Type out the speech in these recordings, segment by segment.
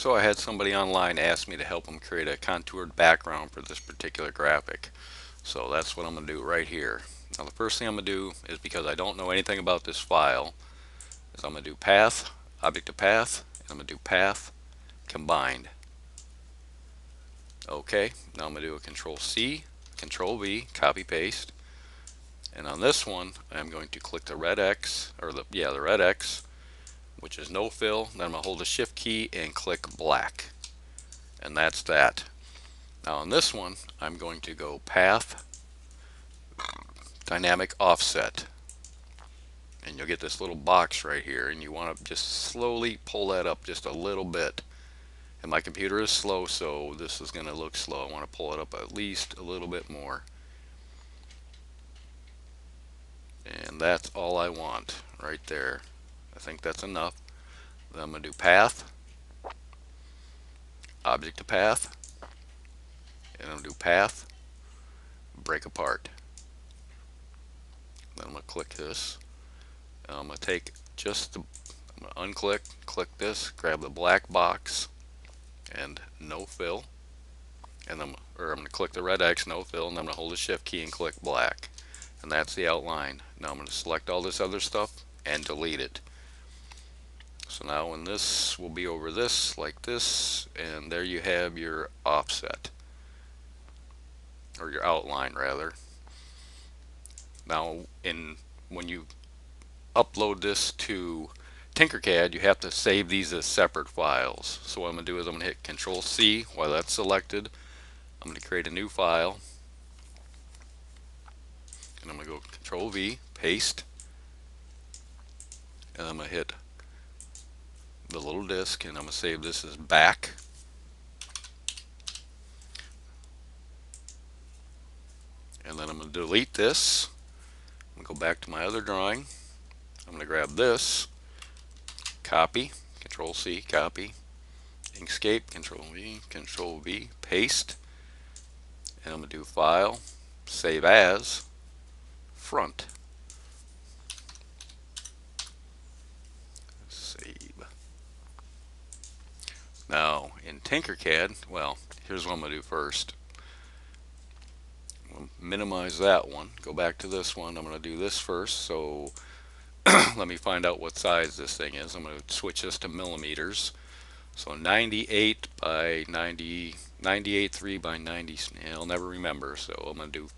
So I had somebody online ask me to help them create a contoured background for this particular graphic. So that's what I'm going to do right here. Now the first thing I'm going to do is, because I don't know anything about this file, is I'm going to do path, object to path, and I'm going to do path combined. Okay, now I'm going to do a control C, control V, copy paste. And on this one, I'm going to click the red X, or the red X, which is no fill. Then I'm going to hold the shift key and click black. And that's that. Now on this one, I'm going to go path, dynamic offset. And you'll get this little box right here, and you want to just slowly pull that up just a little bit. And my computer is slow, so this is going to look slow. I want to pull it up at least a little bit more. And that's all I want right there. I think that's enough. Then I'm going to do path, object to path, and I'm going to do path, break apart. Then I'm going to click this. And I'm going to take just the, I'm going to unclick, click this, grab the black box, and no fill. And I'm going to click the red X, no fill, and I'm going to hold the shift key and click black. And that's the outline. Now I'm going to select all this other stuff and delete it. So now when this will be over this, like this, and there you have your offset, or your outline rather. Now when you upload this to Tinkercad, you have to save these as separate files. So what I'm going to do is I'm going to hit Control C while that's selected. I'm going to create a new file, and I'm going to go Control V, paste, and I'm going to hit the little disk, and I'm going to save this as back. And then I'm going to delete this. I'm going to go back to my other drawing. I'm going to grab this, copy, Control C, copy, Inkscape, Control V, paste, and I'm going to do File, Save As, Front. Save. Now in Tinkercad, well, here's what I'm going to do first. I'm minimize that one, go back to this one. I'm going to do this first, so let me find out what size this thing is. I'm going to switch this to millimeters. So 98 by 90, 98.3 by 90, I'll never remember. So I'm going to do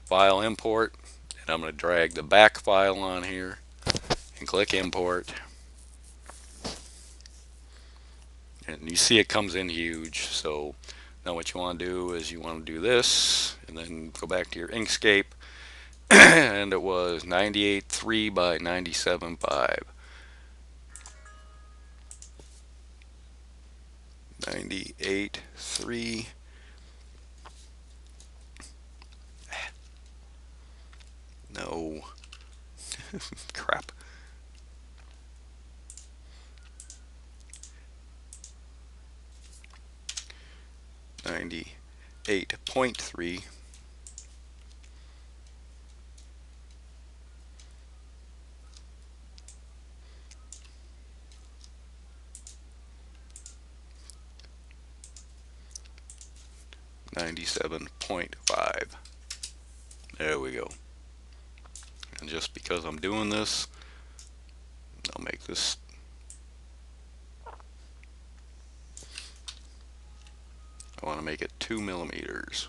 file import, and I'm going to drag the back file on here and click import. And you see it comes in huge. So now what you want to do is you want to do this, and then go back to your Inkscape, and it was 98.3 by 97.5. 98.3. No. Crap. .3. .5. There we go. And just because I'm doing this, I'll make this. I want to make it 2 millimeters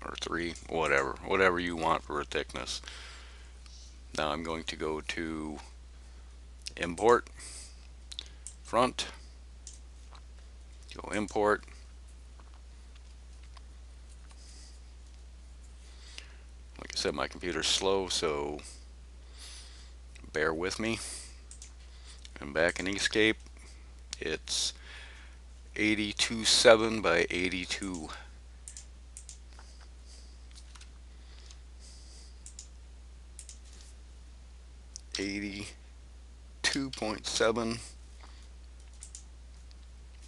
or 3, whatever you want for a thickness. Now I'm going to go to import, front, go import. Like I said, my computer's slow, so bear with me. I'm back in Inkscape. It's 82.7 by 82. .7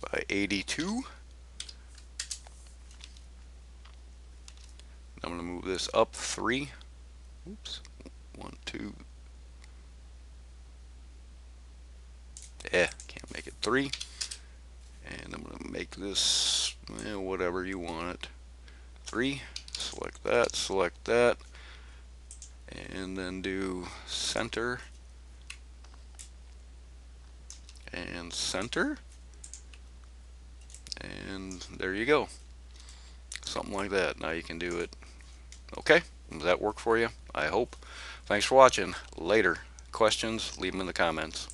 by 82. I'm going to move this up 3. Oops. 1, 2. Can't make it 3. And make this whatever you want it. 3, select that, and then do center and center, and there you go. Something like that. Now you can do it. Okay, does that work for you? I hope. Thanks for watching. Later. Questions, leave them in the comments.